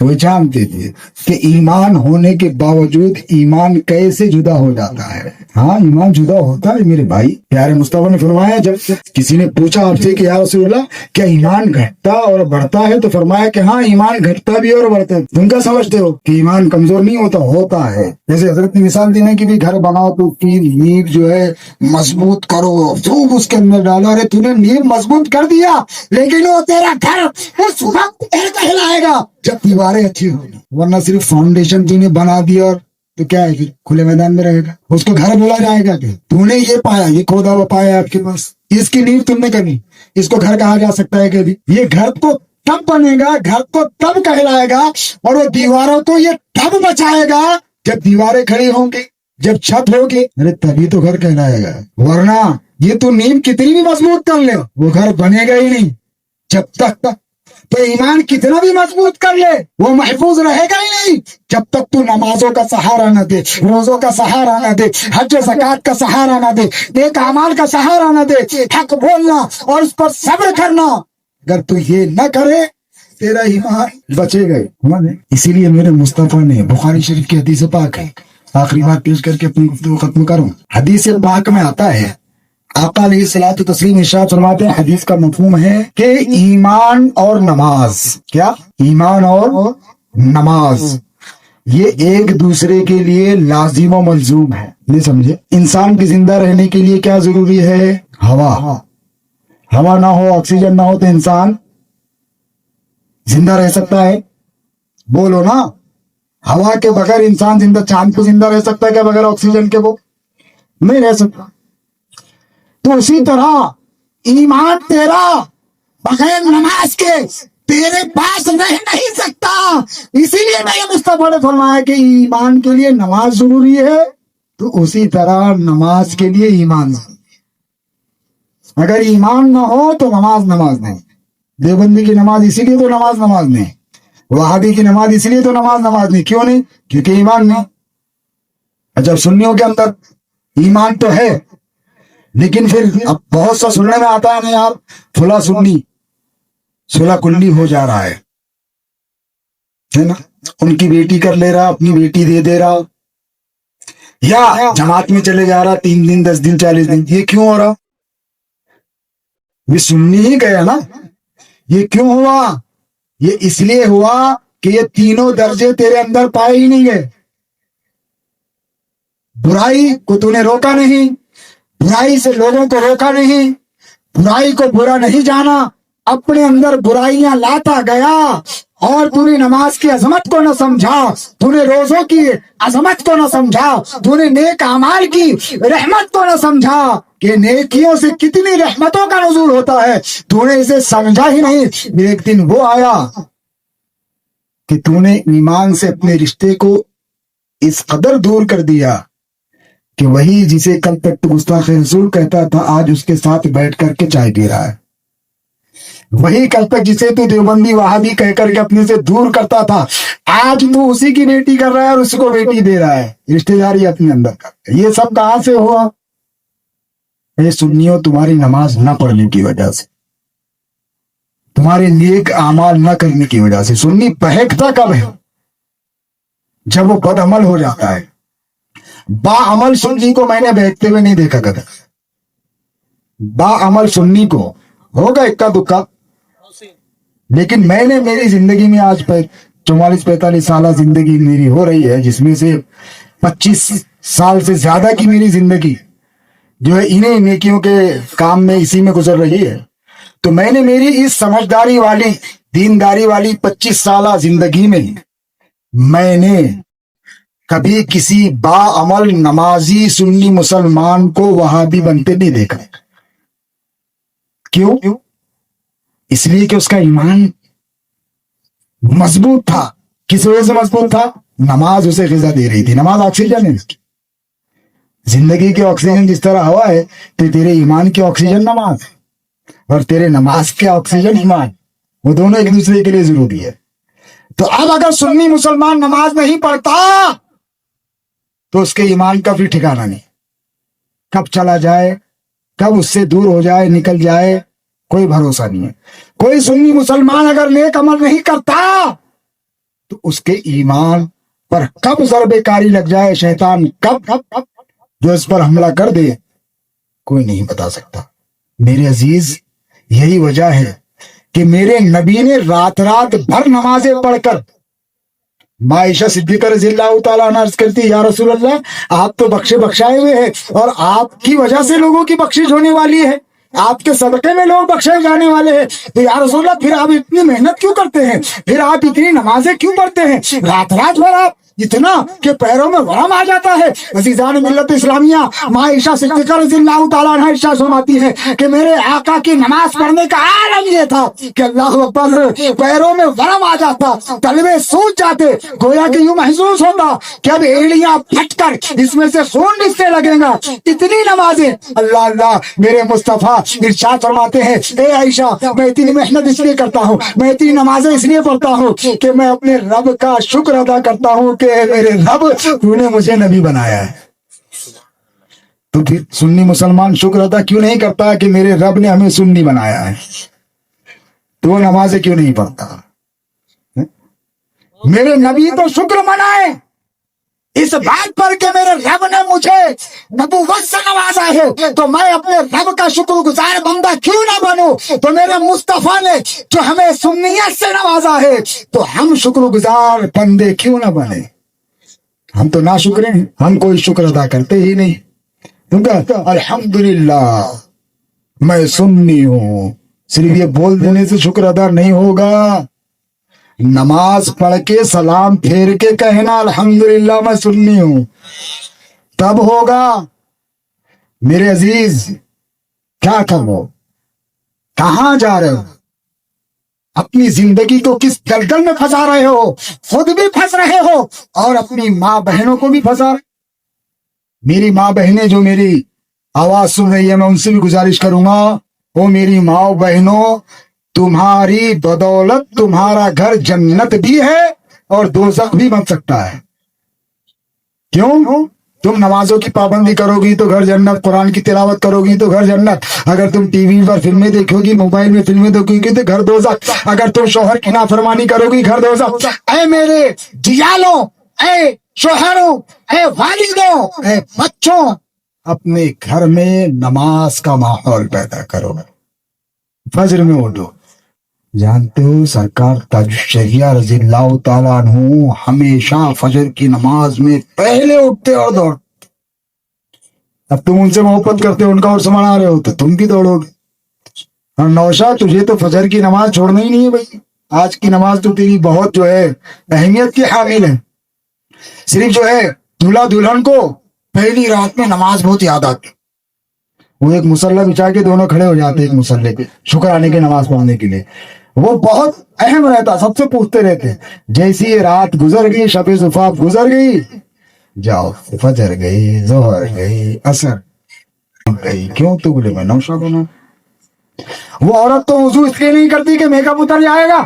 وہ جانتے تھے کہ ایمان ہونے کے باوجود ایمان کیسے جدا ہو جاتا ہے. ہاں ایمان جدا ہوتا ہے میرے بھائی. پیارے مصطفیٰ نے فرمایا جب کسی نے پوچھا آپ سے کہ یا رسول اللہ کیا ایمان گھٹتا اور بڑھتا ہے, تو فرمایا کہ ہاں ایمان گھٹتا بھی اور بڑھتا ہے. تم کیا سمجھتے ہو کہ ایمان کمزور نہیں ہوتا ہے. جیسے حضرت نے مثال دی نا کہ گھر بناؤ تو کی نیب جو ہے مضبوط کرو, خوب اس کے اندر ڈالو. ارے تو نے نیب مضبوط کر دیا لیکن وہ تیرا گھر اس وقت کہلائے گا جب دیواریں اچھی ہوگی, ورنہ صرف فاؤنڈیشن تو نے بنا دیا اور تو کیا ہے پھر کھلے میدان میں رہے گا. اس کو گھر بولا جائے گا کہ تو نے یہ پایا, یہ کھودا ہوا پایا آپ کے پاس, اس کی نیو تم نے کرنی, اس کو گھر کہا جا سکتا ہے کہ یہ گھر تو تب بنے گا, گھر تو تب کہلائے گا, اور وہ دیواروں کو یہ تب بچائے گا جب دیواریں کھڑی ہوں گی, جب چھت ہوگی, ارے تبھی تو گھر کہلائے گا. ورنہ یہ تو نیم کتنی بھی مضبوط کر لے وہ گھر بنے گا ہی نہیں جب تک. تو ایمان کتنا بھی مضبوط کر لے وہ محفوظ رہے گا ہی نہیں جب تک تو نمازوں کا سہارا نہ دے, روزوں کا سہارا نہ دے, حج و زکات کا سہارا نہ دے, نیک اعمال کا سہارا نہ دے, حق بولنا اور اس پر صبر کرنا. اگر تو یہ نہ کرے تیرا ایمان بچے گئے. اسی لیے میرے مصطفیٰ نے بخاری شریف کی حدیث پاک ہے, آخری بات پیش کر کے اپنی گفتگو ختم کروں. حدیث پاک میں آتا ہے آقا علیہ الصلوۃ والتسلیم ارشاد فرماتے ہیں, حدیث کا مفہوم ہے کہ ایمان اور نماز, کیا ایمان اور نماز یہ ایک دوسرے کے لیے لازم و ملزوم ہے. نہیں سمجھے؟ انسان کی زندہ رہنے کے لیے کیا ضروری ہے؟ ہوا. ہوا نہ ہو, آکسیجن نہ ہو تو انسان زندہ رہ سکتا ہے؟ بولو نا. ہوا کے بغیر انسان زندہ, چاند کو زندہ رہ سکتا ہے کیا بغیر آکسیجن کے؟ وہ نہیں رہ سکتا. تو اسی طرح ایمان تیرا بغیر نماز کے تیرے پاس رہ نہیں سکتا. اسی لیے میں یہ مصطفیٰ نے فرمایا کہ ایمان کے لیے نماز ضروری ہے, تو اسی طرح نماز کے لیے ایمان ضروری ہے. اگر ایمان نہ ہو تو نماز نہیں. دیوبندی کی نماز اسی لیے تو نماز نہیں, وہابی کی نماز اسی لیے تو نماز نہیں. کیوں نہیں؟ کیونکہ ایمان نہیں. جب سنیوں کے اندر ایمان تو ہے لیکن پھر اب بہت سا سننے میں آتا ہے نا یار فلاں سنی سولہ کلی ہو جا رہا ہے نا, ان کی بیٹی کر لے رہا, اپنی بیٹی دے رہا, یا جماعت میں چلے جا رہا 3 دن 10 دن 40 دن. یہ کیوں ہو رہا؟ یہ سنی ہی گیا نا. یہ کیوں ہوا؟ یہ اس لیے ہوا کہ یہ تینوں درجے تیرے اندر پائے ہی نہیں گئے. برائی کو تو نے روکا نہیں, برائی سے لوگوں کو روکا نہیں, برائی کو برا نہیں جانا, اپنے اندر برائیاں لاتا گیا, اور تو نے نماز کی عظمت کو نہ سمجھا, تو نے روزوں کی عظمت کو نہ سمجھا, تو نے نیک اعمال کی رحمت کو نہ سمجھا کہ نیکیوں سے کتنی رحمتوں کا نزول ہوتا ہے, تو نے اسے سمجھا ہی نہیں. ایک دن وہ آیا کہ تو نے ایمان سے اپنے رشتے کو اس قدر دور کر دیا کہ وہی جسے کل تک تو گستاخ رسول کہتا تھا آج اس کے ساتھ بیٹھ کر کے چائے پی رہا ہے. وہی کل تک جسے تو دیوبندی وہابی کہہ کر کے اپنے سے دور کرتا تھا آج تو اسی کی بیٹی کر رہا ہے اور اس کو بیٹی دے رہا ہے, رشتے داری اپنے اندر کا. یہ سب کہاں سے ہوا؟ اے سنیوں, تمہاری نماز نہ پڑھنے کی وجہ سے, تمہارے نیک اعمال نہ کرنے کی وجہ سے. سنی بہکتا کب ہے؟ جب وہ بد عمل ہو جاتا ہے. با عمل سنی کو میں نے بہکتے ہوئے نہیں دیکھا کبھی. با عمل سنی کو ہوگا اکا دکا, لیکن میں نے میری زندگی میں آج 44-45 سالہ زندگی میری ہو رہی ہے, جس میں سے 25 سال سے زیادہ کی میری زندگی جو ہے انہیں نیکیوں کے کام میں اسی میں گزر رہی ہے. تو میں نے میری اس سمجھداری والی دینداری والی 25 سالہ زندگی میں نے کبھی کسی با عمل نمازی سنی مسلمان کو وہابی بنتے نہیں دیکھا. کیوں؟ اس لیے کہ اس کا ایمان مضبوط تھا. کس وجہ سے مضبوط تھا؟ نماز اسے غذا دے رہی تھی. نماز آکسیجن ہے اس کی زندگی کے. آکسیجن جس طرح ہوا ہے تو تیرے ایمان کی آکسیجن نماز ہے, اور تیرے نماز کے آکسیجن ایمان, وہ دونوں ایک دوسرے کے لیے ضروری ہے. تو اب اگر سنی مسلمان نماز نہیں پڑھتا تو اس کے ایمان کا بھی ٹھکانہ نہیں, کب چلا جائے, کب اس سے دور ہو جائے, نکل جائے, کوئی بھروسہ نہیں ہے. کوئی سنی مسلمان اگر نیک عمل نہیں کرتا تو اس کے ایمان پر کب ضربے کاری لگ جائے شیطان، کب جو اس پر حملہ کر دے، کوئی نہیں بتا سکتا۔ میرے عزیز، یہی وجہ ہے کہ میرے نبی نے رات بھر نمازیں پڑھ کر، عائشہ صدیقہ رضی اللہ تعالیٰ عنہ عرض کرتی، یا رسول اللہ، آپ تو بخشائے ہوئے ہیں اور آپ کی وجہ سے لوگوں کی بخشش ہونے والی ہے، آپ کے صدقے میں لوگ بخشے جانے والے ہیں، تو یا رسول اللہ پھر آپ اتنی محنت کیوں کرتے ہیں، پھر آپ اتنی نمازیں کیوں پڑھتے ہیں، رات بھر آپ اتنا کہ پیروں میں ورم آ جاتا ہے۔ عزیزان ملت اسلامیہ، ماں عائشہ صدیقہ رضی اللہ تعالیٰ عنہ ارشاد فرماتی ہے کہ میرے آقا کی نماز پڑھنے کا عالم یہ تھا کہ اللہ اکبر، پیروں میں ورم آ جاتا، تلوے سوج جاتے، گویا کہ یوں محسوس ہوتا کہ اب ایڑیاں پھٹ کر اس میں سے خون نکلنے لگے گا، اتنی نمازیں۔ اللہ اللہ، میرے مصطفیٰ ارشاد فرماتے ہیں، اے عائشہ، میں اتنی محنت اس لیے کرتا ہوں، میں اتنی نمازیں اس لیے پڑھتا ہوں کہ میں اپنے رب کا شکر ادا کرتا ہوں کہ میرے رب، تو نے مجھے نبی بنایا ہے۔ تو پھر سنی مسلمان شکر ادا کیوں نہیں کرتا کہ میرے رب نے ہمیں سنی بنایا ہے؟ تو وہ نمازیں کیوں نہیں پڑھتا؟ میرے نبی تو شکر منائے اس بات پر کہ میرے رب نے مجھے نبوت سے نوازا ہے، تو میں اپنے رب کا شکر گزار بندہ کیوں نہ بنوں؟ تو میرے مصطفیٰ نے جو ہمیں سنیت سے نوازا ہے، تو ہم شکر گزار بندے کیوں نہ بنے؟ ہم تو ناشکر ہیں، ہم کوئی شکر ادا کرتے ہی نہیں۔ کیونکہ الحمدللہ میں سنی ہوں، صرف یہ بول دینے سے شکر ادا نہیں ہوگا، نماز پڑھ کے سلام پھیر کے کہنا الحمدللہ میں سنی ہوں، تب ہوگا۔ میرے عزیز، کیا کرو، کہاں جا رہے ہو؟ اپنی زندگی کو کس دلدل میں پھنسا رہے ہو؟ خود بھی پھنس رہے ہو اور اپنی ماں بہنوں کو بھی پھنسا رہے۔ میری ماں بہنیں جو میری آواز سن رہی ہے، میں ان سے بھی گزارش کروں گا، وہ میری ماں بہنوں، تمہاری بدولت تمہارا گھر جنت بھی ہے اور دوزخ بھی بن سکتا ہے۔ کیوں؟ تم نمازوں کی پابندی کرو گی تو گھر جنت، قرآن کی تلاوت کرو گی تو گھر جنت، اگر تم ٹی وی پر فلمیں دیکھو گی، موبائل میں فلمیں دیکھو گی تو گھر دوزخ، اگر تم شوہر کی نافرمانی کرو گی گھر دوزخ۔ اے میرے جیالوں، اے شوہروں، اے والدوں، اے بچوں، اپنے گھر میں نماز کا ماحول پیدا کرو، فجر میں اٹھو۔ جانتے ہو سرکار تاج الشریعہ رضی اللہ تعالیٰ عنہ ہمیشہ فجر کی نماز میں پہلے اٹھتے اور دوڑتے۔ اب تم ان سے محبت کرتے ہو، ان کا عرس منا رہے ہو، تو تم بھی دوڑو گے۔ اور نوشا، تجھے تو فجر کی نماز چھوڑنا ہی نہیں ہے بھائی، آج کی نماز تو تیری بہت جو ہے اہمیت کی حامل ہے۔ صرف جو ہے دلہا دلہن کو پہلی رات میں نماز بہت یاد آتی، وہ ایک مصلی بچھا کے دونوں کھڑے ہو جاتے ایک مصلی پہ شکرانے کی نماز پڑھنے کے لیے، وہ بہت اہم رہتا، سب سے پوچھتے رہتے، جیسی یہ رات گزر گئی، شب زفاف گزر گئی، جاؤ فجر گئی، ظہر گئی، عصر گئی، کیوں تگلے میں نوشا بنا۔ وہ عورت تو وضو اس لیے نہیں کرتی کہ میک اپ اتر جائے گا،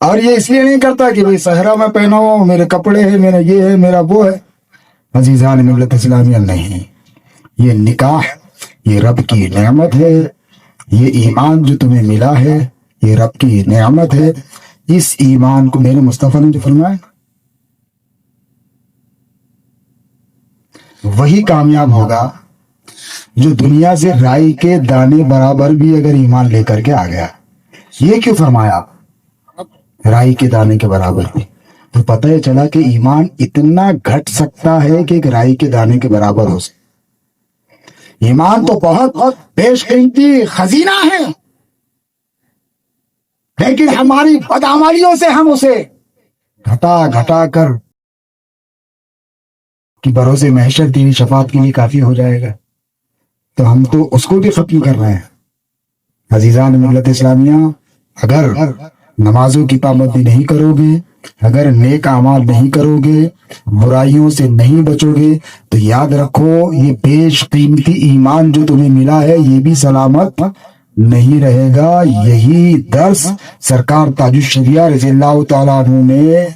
اور یہ اس لیے نہیں کرتا کہ بھئی صحرا میں پہنا ہوا میرے کپڑے ہیں، میرا یہ ہے، میرا وہ ہے۔ عزیزان ملت اسلامیہ، نہیں، یہ نکاح یہ رب کی نعمت ہے، یہ ایمان جو تمہیں ملا ہے یہ رب کی نعمت ہے۔ اس ایمان کو میرے مصطفیٰ نے جو فرمایا، وہی کامیاب ہوگا جو دنیا سے رائی کے دانے برابر بھی اگر ایمان لے کر کے آ گیا۔ یہ کیوں فرمایا رائی کے دانے کے برابر بھی؟ تو پتہ ہے چلا کہ ایمان اتنا گھٹ سکتا ہے کہ ایک رائی کے دانے کے برابر ہو سکتا۔ ایمان تو بہت بیش قیمتی خزینہ ہے، لیکن ہماری بدعمالیوں سے ہم اسے گھٹا کر کہ بروز محشر تیری شفاعت کے لیے کافی ہو جائے گا، تو ہم تو اس کو بھی ختم کر رہے ہیں۔ عزیزان ملت اسلامیہ، اگر نمازوں کی پابندی نہیں کرو گے، اگر نیک اعمال نہیں کرو گے، برائیوں سے نہیں بچو گے، تو یاد رکھو یہ بیش قیمتی ایمان جو تمہیں ملا ہے یہ بھی سلامت نہیں رہے گا۔ یہی درس سرکار تاج الشریعہ رضی اللہ تعالیٰ عنہ نے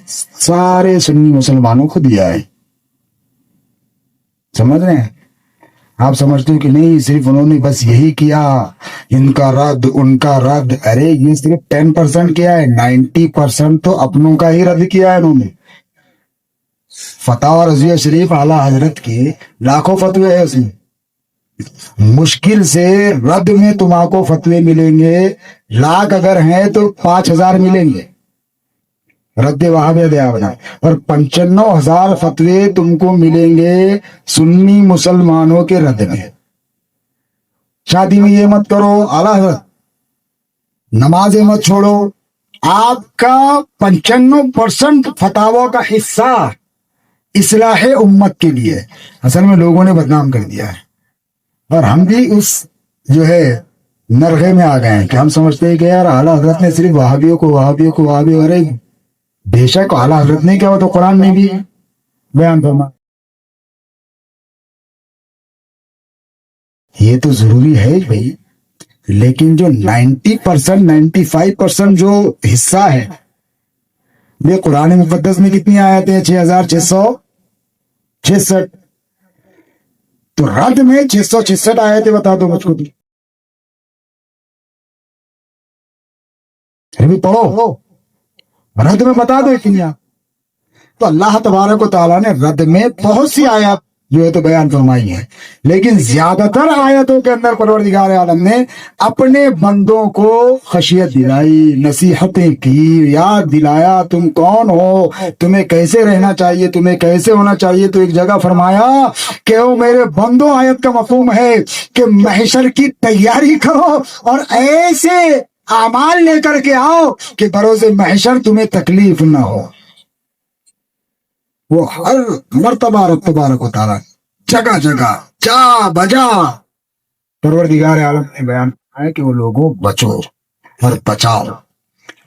سارے سنی مسلمانوں کو دیا ہے، سمجھ رہے ہیں؟ آپ سمجھتے ہو کہ نہیں صرف انہوں نے بس یہی کیا، ان کا رد ان کا رد، ارے یہ صرف 10% کیا ہے، 90% تو اپنوں کا ہی رد کیا ہے انہوں نے۔ فتاوی رضویہ شریف اعلیٰ حضرت کے لاکھوں فتوے ہیں اس میں، مشکل سے رد میں تم کو فتوے ملیں گے، لاکھ اگر ہیں تو 5,000 ملیں گے رد وہابیہ دیابنا، اور 95,000 فتوے تم کو ملیں گے سنی مسلمانوں کے رد میں۔ شادی میں یہ مت کرو، اعلیٰ حضرت نمازیں مت چھوڑو، آپ کا 95% فتاووں کا حصہ اصلاح امت کے لیے اصل میں لوگوں نے بدنام کر دیا ہے، اور ہم بھی اس جو ہے نرغے میں آ گئے ہیں کہ ہم سمجھتے ہیں کہ یار اعلیٰ حضرت نے صرف وہابیوں، ارے بے شک اعلیٰ حضرت نے کیا، وہ تو قرآن میں بھی بیان فرما۔ یہ تو ضروری ہے بھائی، لیکن جو 90% 95% جو حصہ ہے، یہ قرآن مقدس میں کتنی آیتیں ہیں؟ 6,666۔ تو رد میں 666 آیتیں بتا دو مجھ کو، بھی پڑھو، رد میں بتا دو اتنی۔ تو اللہ تبارک و تعالیٰ نے رد میں بہت سی آیات جو ہے تو بیان فرمائی ہیں، لیکن زیادہ تر آیتوں کے اندر پروردگار عالم نے اپنے بندوں کو خشیت دلائی، نصیحتیں کی، یاد دلایا تم کون ہو، تمہیں کیسے رہنا چاہیے، تمہیں کیسے ہونا چاہیے۔ تو ایک جگہ فرمایا کہ او میرے بندوں، آیت کا مفہوم ہے کہ محشر کی تیاری کرو اور ایسے اعمال لے کر کے آؤ کہ بروز محشر تمہیں تکلیف نہ ہو۔ وہ ہر مرتبہ رب تبارک و تعالیٰ جگہ جگہ جا بجا پروردگار عالم نے بیان کیا ہے کہ وہ لوگوں بچو اور بچاؤ۔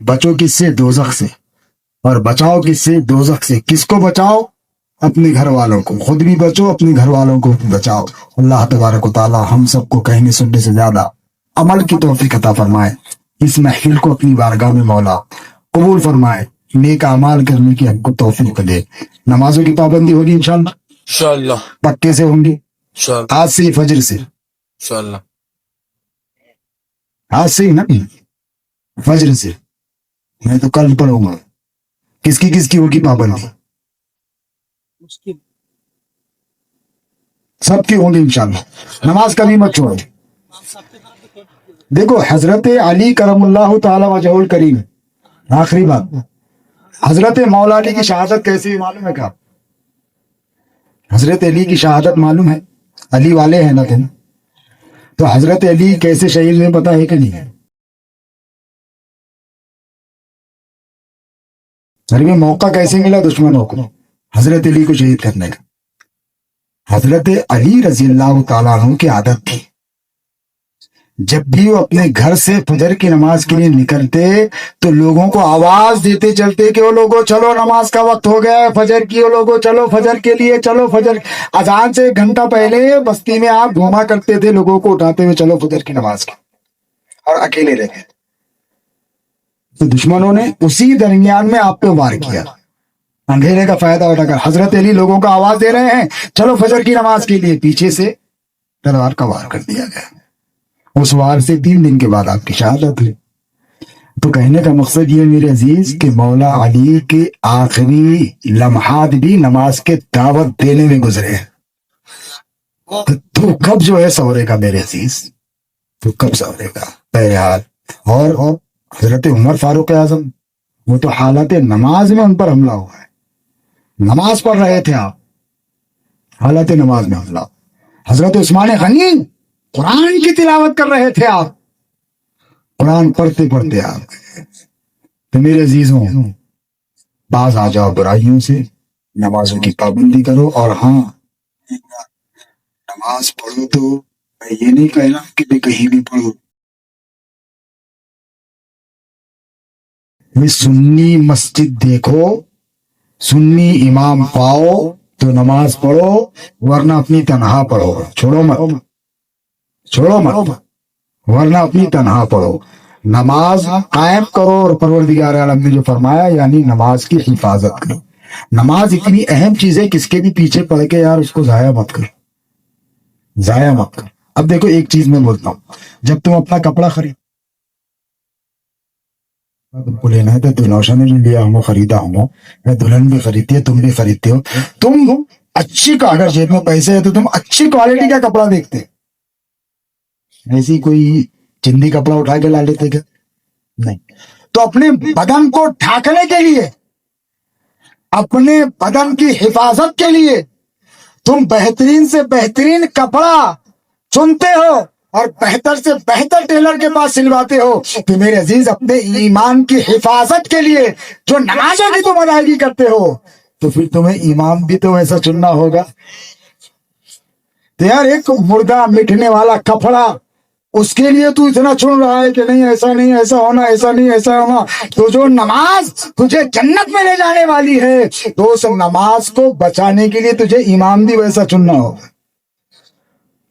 بچو کس سے؟ دوزخ سے، اور بچاؤ کس سے؟ دوزخ سے۔ کس کو بچاؤ؟ اپنے گھر والوں کو، خود بھی بچو، اپنے گھر والوں کو بچاؤ۔ اللہ تبارک و تعالیٰ ہم سب کو کہنے سننے سے زیادہ عمل کی توفیق عطا فرمائے۔ اس محفل کو اپنی بارگاہ میں مولا قبول فرمائے، نیک اعمال کرنے کی ہم کو توفیق دے۔ نمازوں کی پابندی ہوگی انشاءاللہ، انشاءاللہ پکے سے ہوں گی، انشاءاللہ آج سے ہی، فجر سے، انشاءاللہ آج سے ہی نا، فجر سے، میں تو کل پڑھوں گا۔ کس کی ہوگی پابندی؟ سب کی ہوں گی انشاءاللہ۔ نماز کبھی مت چھوڑو۔ دیکھو حضرت علی کرم اللہ تعالی وجہ الکریم، آخری بات، حضرت مولا علی کی شہادت کیسی ہوئی معلوم ہے کیا؟ حضرت علی کی شہادت معلوم ہے؟ علی والے ہیں نا تم، تو حضرت علی کیسے شہید ہوئے پتا ہے کہ نہیں؟ میں موقع کیسے ملا دشمنوں کو حضرت علی کو شہید کرنے کا؟ حضرت علی رضی اللہ تعالیٰ عنہ کی عادت تھی، جب بھی وہ اپنے گھر سے فجر کی نماز کے لیے نکلتے تو لوگوں کو آواز دیتے چلتے کہ وہ لوگوں چلو نماز کا وقت ہو گیا ہے فجر کی، وہ لوگوں چلو فجر کے لیے، چلو فجر۔ اذان سے 1 گھنٹہ پہلے بستی میں آپ گھوما کرتے تھے، لوگوں کو اٹھاتے ہوئے چلو فجر کی نماز کی، اور اکیلے رہتے تھے۔ تو دشمنوں نے اسی درمیان میں آپ پہ وار کیا، اندھیرے کا فائدہ اٹھا کر حضرت علی لوگوں کو آواز دے رہے ہیں چلو فجر کی نماز کے لیے، پیچھے سے تلوار کا وار کر دیا گیا۔ اس وار سے 3 دن کے بعد آپ کی شہادت ہوئی۔ تو کہنے کا مقصد یہ میرے عزیز کہ مولا علی کے آخری لمحات بھی نماز کے دعوت دینے میں گزرے ہیں۔ تو کب جو ہے سورے گا میرے عزیز، تو کب سورے گا؟ بہرحال، اور حضرت عمر فاروق اعظم، وہ تو حالت نماز میں ان پر حملہ ہوا ہے، نماز پڑھ رہے تھے آپ، حالت نماز میں حملہ۔ حضرت عثمان غنی قرآن کی تلاوت کر رہے تھے آپ، قرآن پڑھتے پڑھتے آپ۔ تو میرے عزیزوں، باز آ جاؤ برائیوں سے، نمازوں کی پابندی کرو، اور ہاں نماز پڑھو تو میں یہ نہیں کہہ رہا کہ کہیں بھی پڑھو، سنی مسجد دیکھو، سنی امام پاؤ تو نماز پڑھو، ورنہ اپنی تنہا پڑھو، چھوڑو مت، ورنہ اپنی تنہا پڑھو۔ نماز قائم کرو، اور پروردگار عالم نے جو فرمایا یعنی نماز کی حفاظت کرو۔ نماز اتنی اہم چیز ہے، کس کے بھی پیچھے پڑھ کے یار اس کو ضائع مت کرو۔ ضائع مت کر. اب دیکھو ایک چیز میں بولتا ہوں, جب تم اپنا کپڑا خرید تم کو لینا ہے تو دلوشا نے بھی لیا ہوں خریدا ہوں, میں دلہن بھی خریدتی ہے, تم بھی خریدتے ہو, تم اچھی کا اگر جیب میں پیسے ہے تو تم اچھی کوالٹی کا کپڑا دیکھتے, ایسی کوئی چندی کپڑا اٹھا کے لا لیتے کیا؟ نہیں. تو اپنے بدن کو ڈھانکنے کے لیے, اپنے بدن کی حفاظت کے لیے تم بہترین سے بہترین کپڑا چنتے ہو اور بہتر سے بہتر ٹیلر کے پاس سلواتے ہو کہ میرے عزیز اپنے ایمان کی حفاظت کے لیے جو نمازیں بھی تم ادائیگی کرتے ہو تو پھر تمہیں ایمان بھی تو ایسا چننا ہوگا. تو یار ایک مردہ مٹنے والا کپڑا اس کے لیے تو اتنا چن رہا ہے کہ نہیں ایسا نہیں ایسا ہونا, ایسا نہیں ایسا ہونا, تو جو نماز تجھے جنت میں لے جانے والی ہے تو اس نماز کو بچانے کے لیے تجھے امام بھی ویسا چننا ہوگا.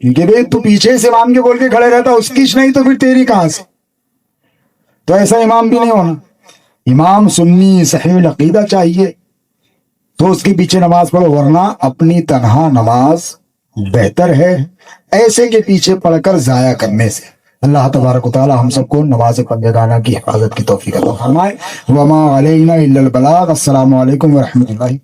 کیونکہ بھائی تو پیچھے سے امام کے بول کے کھڑے رہتا, اس کی نہیں تو پھر تیری کہاں سے؟ تو ایسا امام بھی نہیں ہونا. امام سنی صحیح العقیدہ چاہیے تو اس کے پیچھے نماز پڑھو, ورنہ اپنی تنہا نماز بہتر ہے ایسے کے پیچھے پڑھ کر ضائع کرنے سے. اللہ تبارک و تعالی ہم سب کو نماز بندگانہ کی حفاظت کی توفیق عطا فرمائے. وما علینا الا البلاغ. السلام علیکم ورحمۃ اللہ.